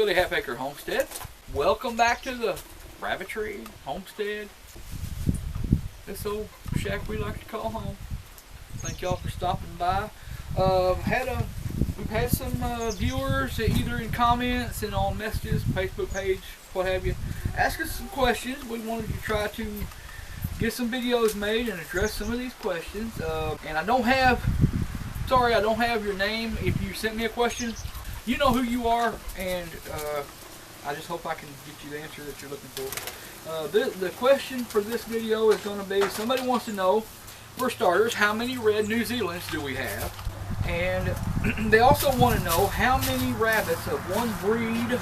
Billy Halfacre Homestead. Welcome back to the rabbitry homestead. This old shack we like to call home. Thank y'all for stopping by. We've had some viewers either in comments and on messages, Facebook page, what have you, ask us some questions. We wanted to try to get some videos made and address some of these questions. And I don't have your name. If you sent me a question, you know who you are, and I just hope I can get you the answer that you're looking for. The question for this video is going to be, somebody wants to know, for starters, how many red New Zealands do we have? And they also want to know how many rabbits of one breed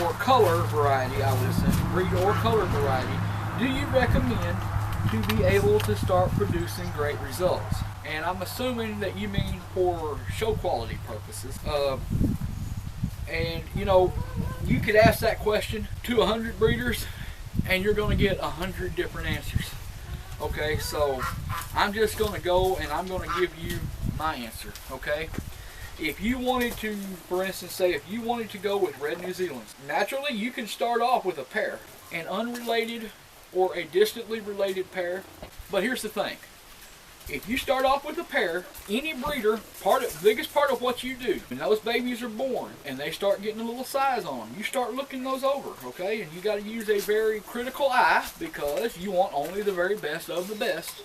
or color variety, I would assume, breed or color variety, do you recommend to be able to start producing great results? And I'm assuming that you mean for show quality purposes. And you know, you could ask that question to 100 breeders and you're going to get 100 different answers. Okay, so I'm just going to go and I'm going to give you my answer. Okay, if you wanted to, for instance, say if you wanted to go with red New Zealands, naturally you can start off with a pair, an unrelated or a distantly related pair. But here's the thing. If you start off with a pair, any breeder, biggest part of what you do, when those babies are born and they start getting a little size on them, you start looking those over, okay? And you got to use a very critical eye, because you want only the very best of the best.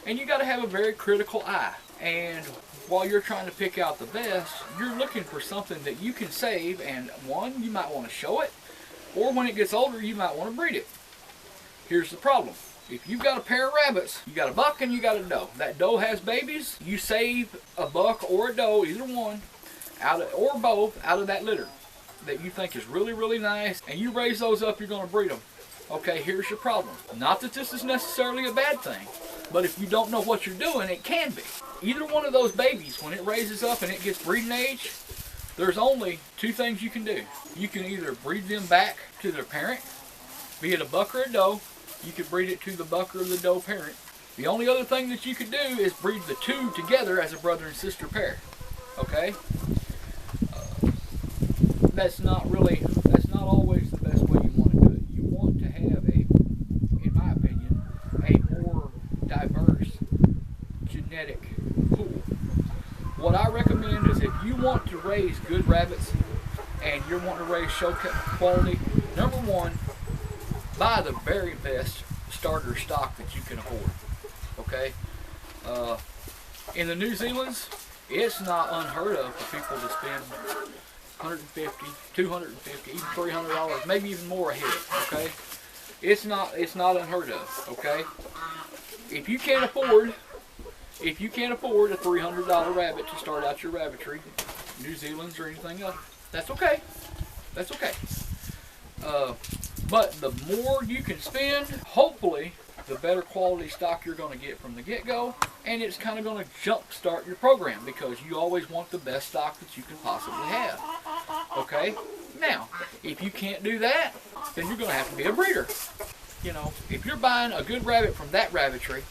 And you got to have a very critical eye. And while you're trying to pick out the best, you're looking for something that you can save, and one, you might want to show it, or when it gets older, you might want to breed it. Here's the problem. If you've got a pair of rabbits, you got a buck and you got a doe. That doe has babies, you save a buck or a doe, either one, or both, out of that litter that you think is really, really nice, and you raise those up, you're going to breed them. Okay, here's your problem. Not that this is necessarily a bad thing, but if you don't know what you're doing, it can be. Either one of those babies, when it raises up and it gets breeding age, there's only two things you can do. You can either breed them back to their parent, be it a buck or a doe. You could breed it to the buck or the doe parent. The only other thing that you could do is breed the two together as a brother and sister pair. Okay? That's not always the best way you want to do it. You want to have in my opinion, a more diverse genetic pool. What I recommend is, if you want to raise good rabbits and you're wanting to raise show quality, number one, buy the very best starter stock that you can afford. Okay? In the New Zealands, it's not unheard of for people to spend $150, $250, even $300, maybe even more a head. Okay? It's not unheard of. Okay? If you can't afford a $300 rabbit to start out your rabbitry, New Zealands or anything else, that's okay. That's okay. But the more you can spend, hopefully, the better quality stock you're going to get from the get-go, and it's kind of going to jump-start your program, because you always want the best stock that you can possibly have. Okay? Now, if you can't do that, then you're going to have to be a breeder. You know, if you're buying a good rabbit from that rabbitry,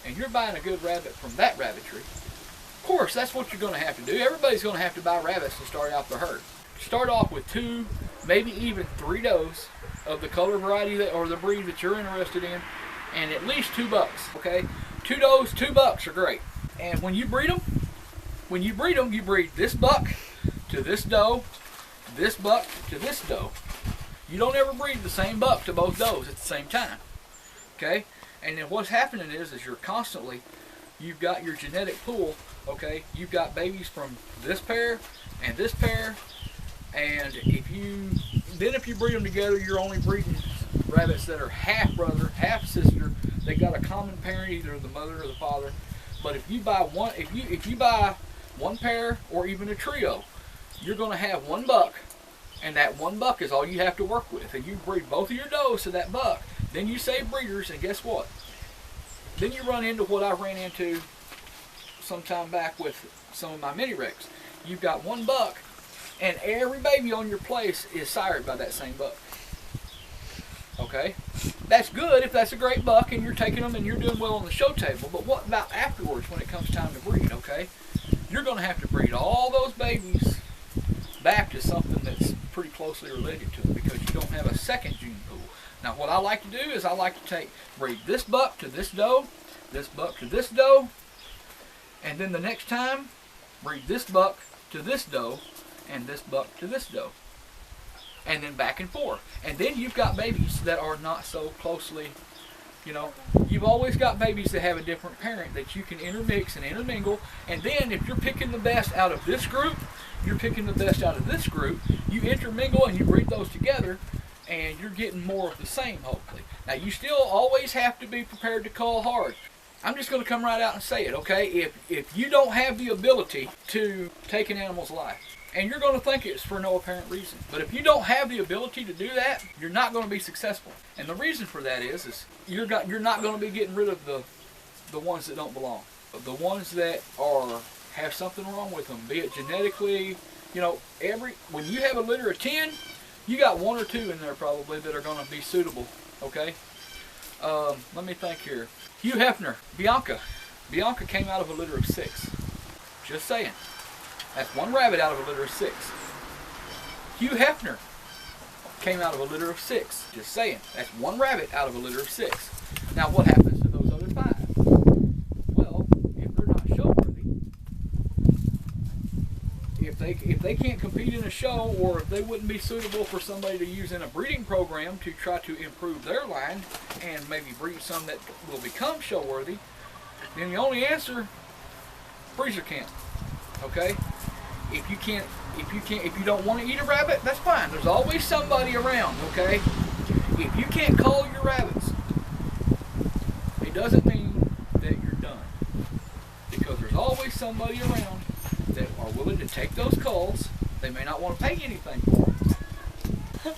and you're buying a good rabbit from that rabbitry, of course, that's what you're going to have to do. Everybody's going to have to buy rabbits to start out the herd. Start off with 2, maybe even 3 does of the color variety or the breed that you're interested in, and at least 2 bucks. Okay, 2 does, 2 bucks are great. And when you breed them, you breed this buck to this doe, this buck to this doe. You don't ever breed the same buck to both does at the same time. Okay, and then what's happening is you've got your genetic pool. Okay, you've got babies from this pair and this pair. And if you breed them together, you're only breeding rabbits that are half brother, half sister. They got a common parent, either the mother or the father. But if you buy one pair or even a trio, you're going to have 1 buck, and that 1 buck is all you have to work with. And you breed both of your does to that buck. Then you save breeders, and guess what? Then you run into what I ran into some time back with some of my mini recs. You've got 1 buck, and every baby on your place is sired by that same buck. Okay? That's good if that's a great buck and you're taking them and you're doing well on the show table, but what about afterwards when it comes time to breed, okay? You're going to have to breed all those babies back to something that's pretty closely related to them because you don't have a second gene pool. Now what I like to do is I like to breed this buck to this doe, this buck to this doe, and then the next time breed this buck to this doe and this buck to this doe. And then back and forth. And then you've got babies that are not so closely, you know, you've always got babies that have a different parent that you can intermix and intermingle. And then if you're picking the best out of this group, you're picking the best out of this group, you intermingle and you breed those together, and you're getting more of the same, hopefully. Now, you still always have to be prepared to call hard. I'm just going to come right out and say it, okay? If you don't have the ability to take an animal's life, and you're going to think it's for no apparent reason, but if you don't have the ability to do that, you're not going to be successful. And the reason for that is you're not going to be getting rid of the ones that don't belong. The ones that have something wrong with them, be it genetically, you know, when you have a litter of 10, you got 1 or 2 in there probably that are going to be suitable, okay? Let me think here. Hugh Hefner, Bianca. Bianca came out of a litter of 6. Just saying. That's 1 rabbit out of a litter of 6. Hugh Hefner came out of a litter of 6. Just saying. That's 1 rabbit out of a litter of 6. Now what happens to those other 5? Well, if they're not show worthy, if they can't compete in a show, or if they wouldn't be suitable for somebody to use in a breeding program to try to improve their line and maybe breed some that will become show worthy, then the only answer, freezer camp. Okay? If you don't want to eat a rabbit, that's fine. There's always somebody around, okay? If you can't call your rabbits, it doesn't mean that you're done. Because there's always somebody around that are willing to take those calls. They may not want to pay anything for them.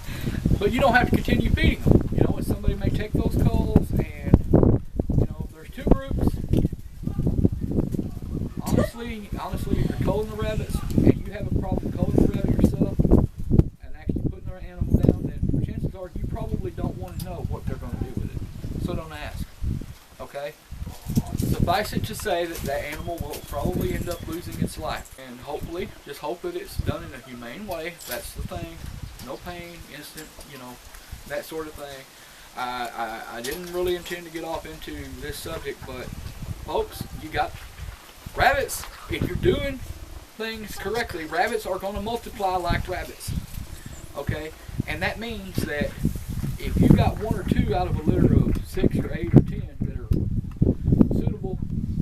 But you don't have to continue feeding them. You know, and somebody may take those calls, and, you know, there's 2 groups. Honestly, if you're culling the rabbits and you have a problem culling the rabbit yourself and actually putting their animal down, then chances are you probably don't want to know what they're going to do with it. So don't ask. Okay? Suffice it to say that that animal will probably end up losing its life. And hopefully, just hope that it's done in a humane way. That's the thing. No pain, instant, you know, that sort of thing. I didn't really intend to get off into this subject, but folks, you got rabbits. If you're doing things correctly, rabbits are going to multiply like rabbits. Okay? And that means that if you've got 1 or 2 out of a litter of 6 or 8 or 10 that are suitable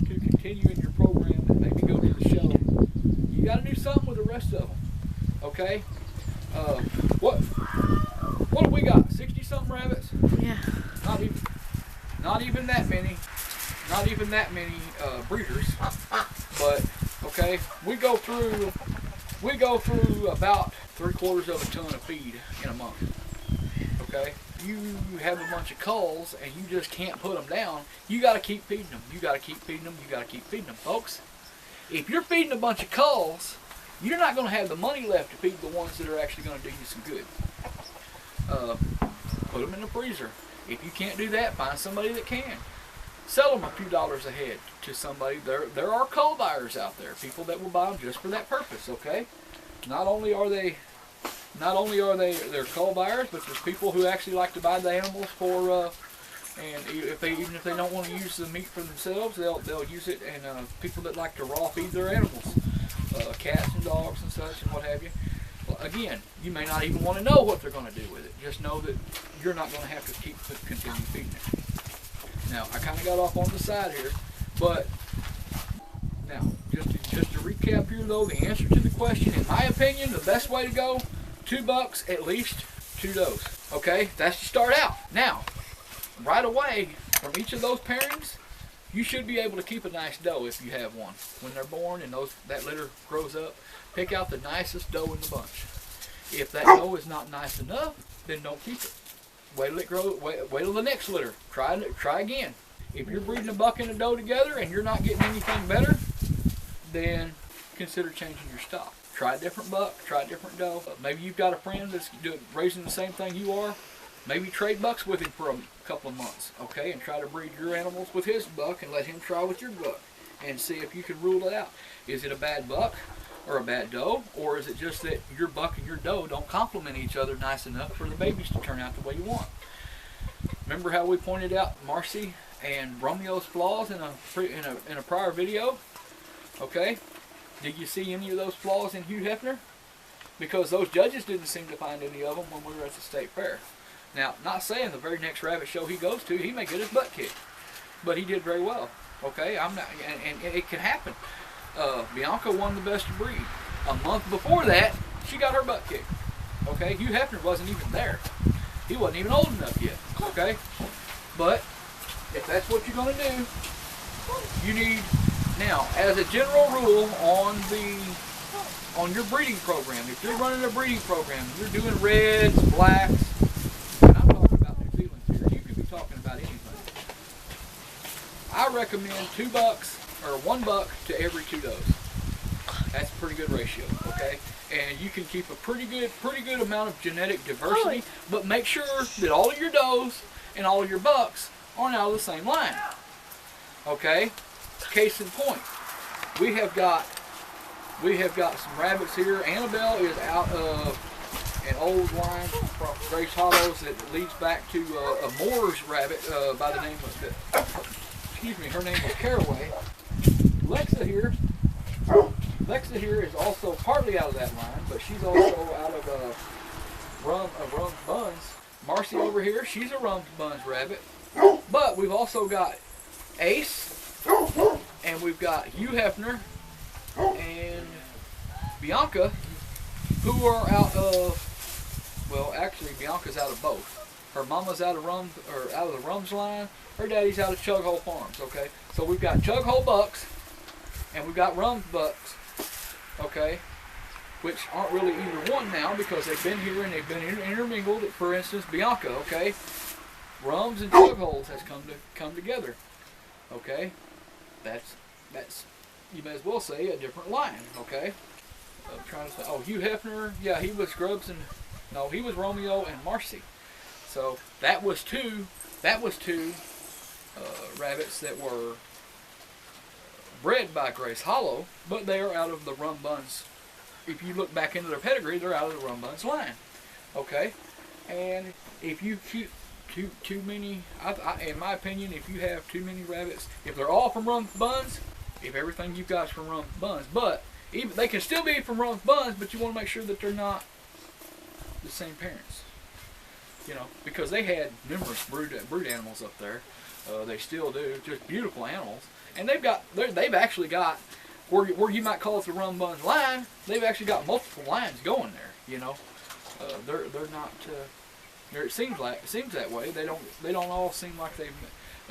to continue in your program and maybe go to the show, you got to do something with the rest of them. Okay? What do we got? 60-something rabbits? Yeah. Not even that many. Not even that many breeders. But okay, we go through about 3/4 of a ton of feed in a month. Okay, you have a bunch of culls and you just can't put them down. You got to keep feeding them. You got to keep feeding them. You got to keep feeding them, folks. If you're feeding a bunch of culls, you're not going to have the money left to feed the ones that are actually going to do you some good. Put them in the freezer. If you can't do that, find somebody that can. Sell them a few dollars a head to somebody. There are cull buyers out there, people that will buy them just for that purpose. Okay, not only are they they're cull buyers, but there's people who actually like to buy the animals for. And even if they don't want to use the meat for themselves, they'll use it. And people that like to raw feed their animals, cats and dogs and such and what have you. Well, again, you may not even want to know what they're going to do with it. Just know that you're not going to have to continue feeding it. Now, I kind of got off on the side here, but now, just to recap here though, the answer to the question, in my opinion, the best way to go, 2 bucks, at least 2 does. Okay, that's to start out. Now, right away, from each of those pairings, you should be able to keep a nice doe if you have one. When they're born and that litter grows up, pick out the nicest doe in the bunch. If that doe is not nice enough, then don't keep it. Wait till it grows. Wait till the next litter. Try again. If you're breeding a buck and a doe together and you're not getting anything better, then consider changing your stock. Try a different buck. Try a different doe. Maybe you've got a friend that's raising the same thing you are. Maybe trade bucks with him for a couple of months, okay, and try to breed your animals with his buck and let him try with your buck and see if you can rule it out. Is it a bad buck? or a bad doe, or is it just that your buck and your doe don't complement each other nice enough for the babies to turn out the way you want? Remember how we pointed out Marcy and Romeo's flaws in a prior video? Okay, did you see any of those flaws in Hugh Hefner? Because those judges didn't seem to find any of them when we were at the state fair. Now, not saying the very next rabbit show he goes to, he may get his butt kicked, but he did very well. Okay, I'm not, and it can happen. Bianca won the best of breed. A month before that, she got her butt kicked. Okay, Hugh Hefner wasn't even there. He wasn't even old enough yet. Okay, but if that's what you're going to do, you need, now, as a general rule on your breeding program, if you're running a breeding program, you're doing reds, blacks, and I'm talking about New Zealand here, you could be talking about anything. I recommend 2 bucks or 1 buck to every 2 does. That's a pretty good ratio, okay? And you can keep a pretty good amount of genetic diversity, but make sure that all of your does and all of your bucks aren't out of the same line. Okay? Case in point, we have got some rabbits here. Annabelle is out of an old line from Grace Hollows that leads back to a Moore's rabbit by the name of, excuse me, her name was Caraway. Lexa here is also partly out of that line, but she's also out of Rum's Buns. Marcy over here, she's a Rum's Buns rabbit. But we've also got Ace, and we've got Hugh Hefner and Bianca, who are out of, well, actually Bianca's out of both. Her mama's out of the Rum's line. Her daddy's out of Chug Hole Farms. Okay, so we've got Chug Hole bucks and we've got Rum's bucks. Okay, which aren't really either one now because they've been here and they've been intermingled. For instance, Bianca. Okay, Rum's and Chug Holes has come together. Okay, that's you may as well say a different line. Okay, I'm trying to say. Oh, Hugh Hefner. Yeah, he was Scrubs and no, he was Romeo and Marcy. So that was two rabbits that were bred by Grace Hollow, but they are out of the Rum Buns. If you look back into their pedigree, they're out of the Rum Buns line. Okay, and if you keep too many, in my opinion, if you have too many rabbits, if they're all from Rum Buns, if everything you've got is from Rum Buns, but even they can still be from Rum Buns, but you want to make sure that they're not the same parents. You know, because they had numerous brood animals up there. They still do, just beautiful animals. And they've actually got, where you might call it the Rum Buns line, they've actually got multiple lines going there. You know, they're not. It seems that way. They don't all seem like they've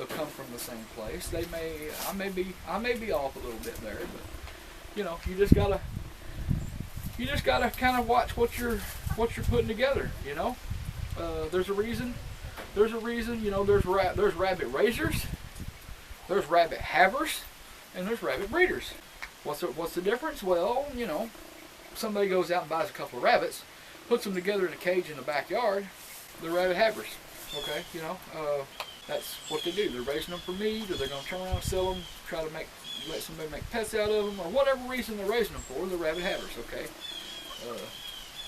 come from the same place. I may be off a little bit there, but you know, you just gotta kind of watch what you're putting together. You know. There's a reason. You know, there's rabbit raisers, there's rabbit havers, and there's rabbit breeders. What's the difference? Well, you know, somebody goes out and buys a couple of rabbits, puts them together in a cage in the backyard. They're rabbit havers. Okay, you know, that's what they do. They're raising them for meat, or they're going to turn around and sell them, try to let somebody make pets out of them, or whatever reason they're raising them for. They're rabbit havers. Okay.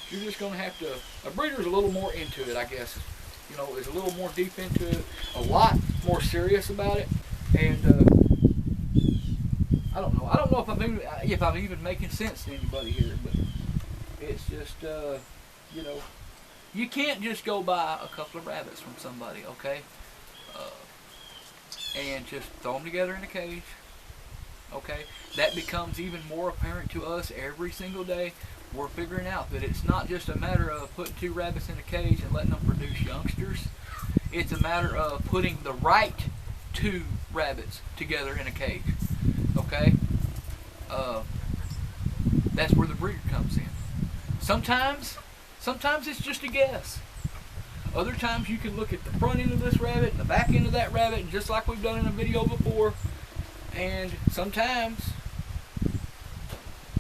You're just going to have to, a breeder's a little more into it, I guess. You know, is a little more deep into it, a lot more serious about it, and I don't know if I'm even making sense to anybody here, but it's just, you know, you can't just go buy a couple of rabbits from somebody, okay, and just throw them together in a cage, okay? That becomes even more apparent to us every single day. We're figuring out that it's not just a matter of putting 2 rabbits in a cage and letting them produce youngsters. It's a matter of putting the right 2 rabbits together in a cage. Okay? That's where the breeder comes in. Sometimes it's just a guess. Other times you can look at the front end of this rabbit and the back end of that rabbit, and just like we've done in a video before. And sometimes,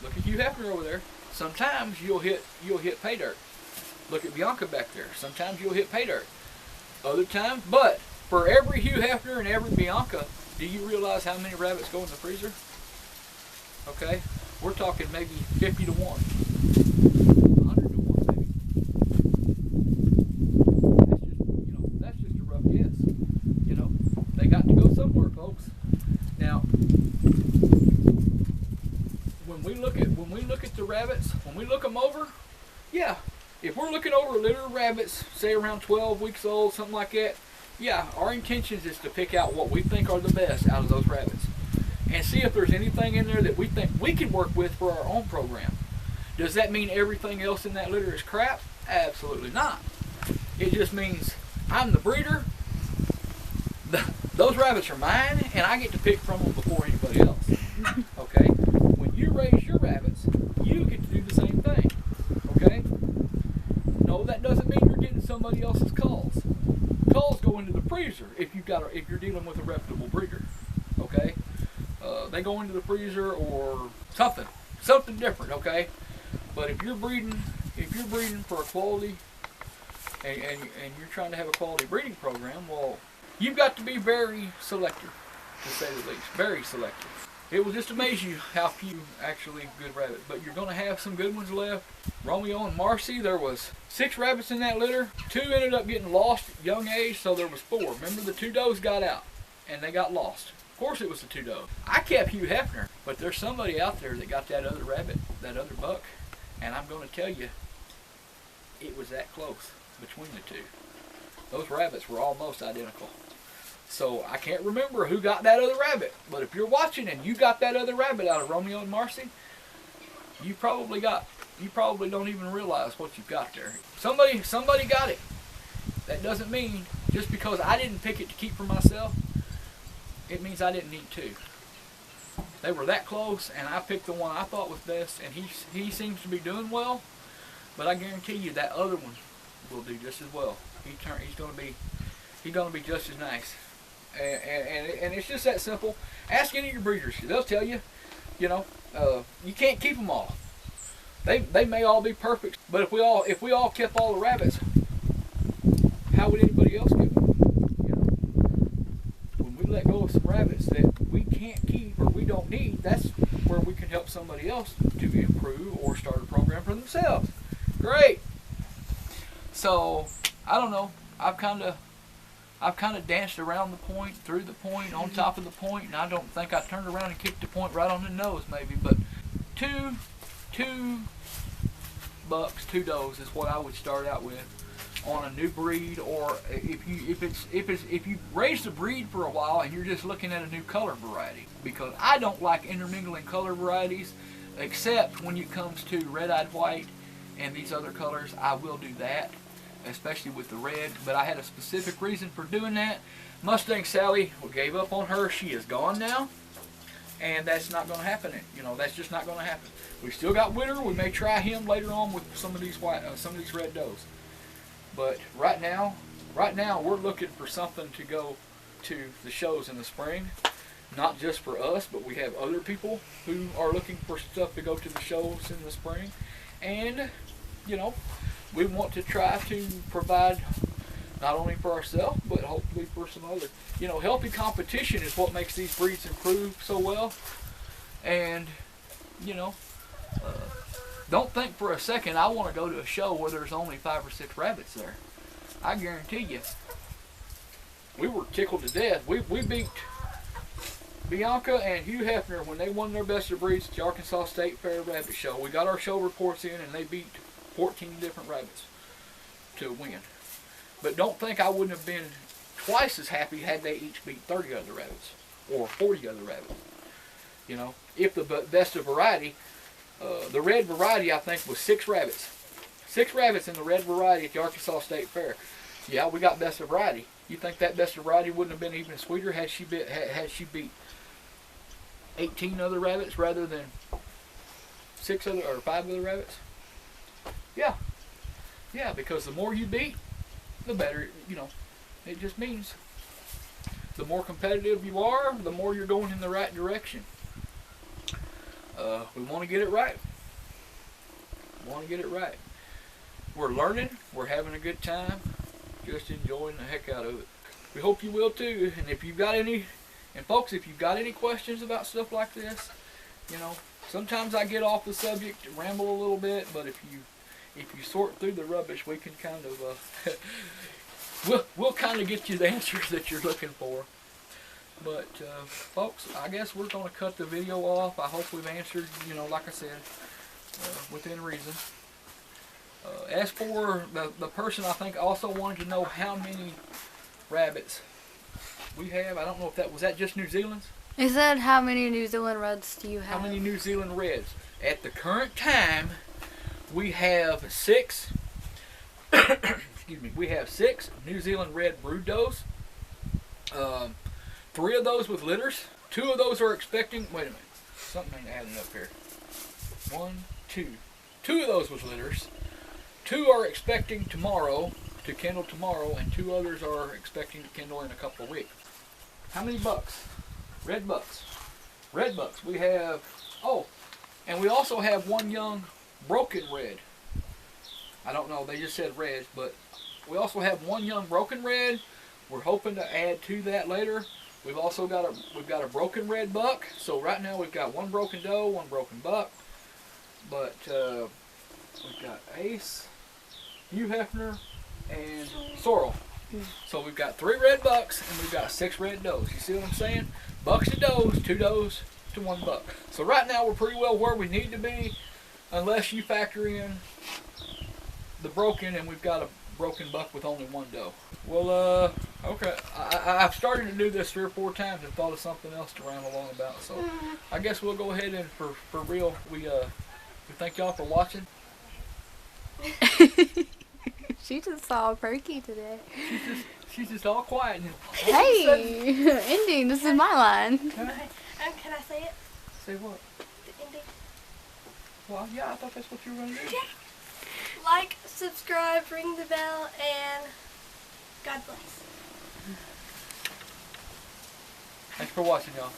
look at Hugh Hefner over there. Sometimes you'll hit pay dirt. Look at Bianca back there. Sometimes you'll hit pay dirt. Other times, but for every Hugh Hefner and every Bianca, do you realize how many rabbits go in the freezer? Okay, we're talking maybe 50 to 1, 100 to 1 maybe. That's just a rough guess. You know, they got to go somewhere, folks. Now, when we look at the rabbits, when we look them over, yeah, if we're looking over a litter of rabbits, say around 12 weeks old, something like that, yeah, our intentions is to pick out what we think are the best out of those rabbits and see if there's anything in there that we think we can work with for our own program. Does that mean everything else in that litter is crap? Absolutely not. It just means I'm the breeder, those rabbits are mine, and I get to pick from them before anybody else. Okay? When you raise your rabbits, you get to do the same thing. Okay? No, that doesn't mean you're getting somebody else's calls. Calls go into the freezer if you're dealing with a reputable breeder. Okay? They go into the freezer or something different. Okay? But if you're breeding for a quality and you're trying to have a quality breeding program, well, you've got to be very selective, to say the least. Very selective. It will just amaze you how few actually good rabbits. But you're going to have some good ones left. Romeo and Marcy, there was 6 rabbits in that litter. 2 ended up getting lost at young age, so there was 4. Remember, the 2 does got out, and they got lost. Of course it was the 2 does. I kept Hugh Hefner, but there's somebody out there that got that other rabbit, that other buck, and I'm going to tell you, it was that close between the 2. Those rabbits were almost identical. So I can't remember who got that other rabbit, but if you're watching and you got that other rabbit out of Romeo and Marcy, you probably don't even realize what you've got there. Somebody got it. That doesn't mean just because I didn't pick it to keep for myself, it means I didn't need to. They were that close, and I picked the one I thought was best, and he seems to be doing well, but I guarantee you that other one will do just as well. He's going to be just as nice. And it's just that simple. Ask any of your breeders. They'll tell you, you can't keep them all. They may all be perfect, but if we all kept all the rabbits, how would anybody else get them? When we let go of some rabbits that we can't keep or we don't need, that's where we can help somebody else to improve or start a program for themselves. Great. So I don't know. I've kind of danced around the point, through the point, on top of the point, and I don't think I turned around and kicked the point right on the nose, maybe. But two bucks, 2 does is what I would start out with on a new breed, or if you raised the breed for a while and you're just looking at a new color variety. Because I don't like intermingling color varieties, except when it comes to red-eyed white and these other colors. I will do that, especially with the red, but I had a specific reason for doing that. Mustang Sally gave up on her. She is gone now, and that's not going to happen. That's just not going to happen. We still got Winter. We may try him later on with some of these red does. But right now we're looking for something to go to the shows in the spring. Not just for us, but we have other people who are looking for stuff to go to the shows in the spring, and we want to try to provide not only for ourselves, but hopefully for some other. Healthy competition is what makes these breeds improve so well. And, don't think for a second I want to go to a show where there's only 5 or 6 rabbits there. I guarantee you, we were tickled to death. We beat Bianca and Hugh Hefner when they won their best of breeds at the Arkansas State Fair Rabbit Show. We got our show reports in, and they beat 14 different rabbits to win. But don't think I wouldn't have been twice as happy had they each beat 30 other rabbits or 40 other rabbits. If the best of variety, the red variety, I think, was 6 rabbits. 6 rabbits in the red variety at the Arkansas State Fair. Yeah, we got best of variety. You think that best of variety wouldn't have been even sweeter had she beat 18 other rabbits rather than 5 other rabbits? Yeah, because the more you beat, the better, it just means the more competitive you are, the more you're going in the right direction. We want to get it right. We're learning, we're having a good time, just enjoying the heck out of it. We hope you will too, and if you've got any questions about stuff like this, you know, sometimes I get off the subject, ramble a little bit, but if you sort through the rubbish, we can kind of we'll kind of get you the answers that you're looking for. But folks, I guess we're going to cut the video off. I hope we've answered, you know, like I said, within reason. As for the person, I think also wanted to know how many rabbits we have. I don't know if that was just New Zealand's. He said, how many New Zealand Reds do you have? How many New Zealand Reds? At the current time, we have 6. Excuse me. We have 6 New Zealand Red brood does. 3 of those with litters. 2 of those are expecting. Wait a minute. Something ain't adding up here. 1, 2. 2 of those with litters. 2 are expecting tomorrow to kindle tomorrow, and 2 others are expecting to kindle in a couple of weeks. How many bucks? Red bucks. Red bucks. We have. Oh, and we also have 1 young broken red. I don't know. They just said reds, but we also have 1 young broken red. We're hoping to add to that later. We've also got a broken red buck. So right now we've got 1 broken doe, 1 broken buck. But we've got Ace, Hugh Hefner, and Sorrel. So we've got 3 red bucks and we've got 6 red does. You see what I'm saying? Bucks to does, 2 does to 1 buck. So right now we're pretty well where we need to be, unless you factor in the broken, and we've got a broken buck with only 1 doe. Well, okay. I've started to do this 3 or 4 times and thought of something else to ramble along about. So I guess we'll go ahead and for real, we thank y'all for watching. She just saw Perky today. She's just all quiet. And Hey, ending. This is my line. Can I say it? Say what? The ending. Well, yeah, I thought that's what you were going to do. Like, subscribe, ring the bell, and God bless. Thanks for watching, y'all.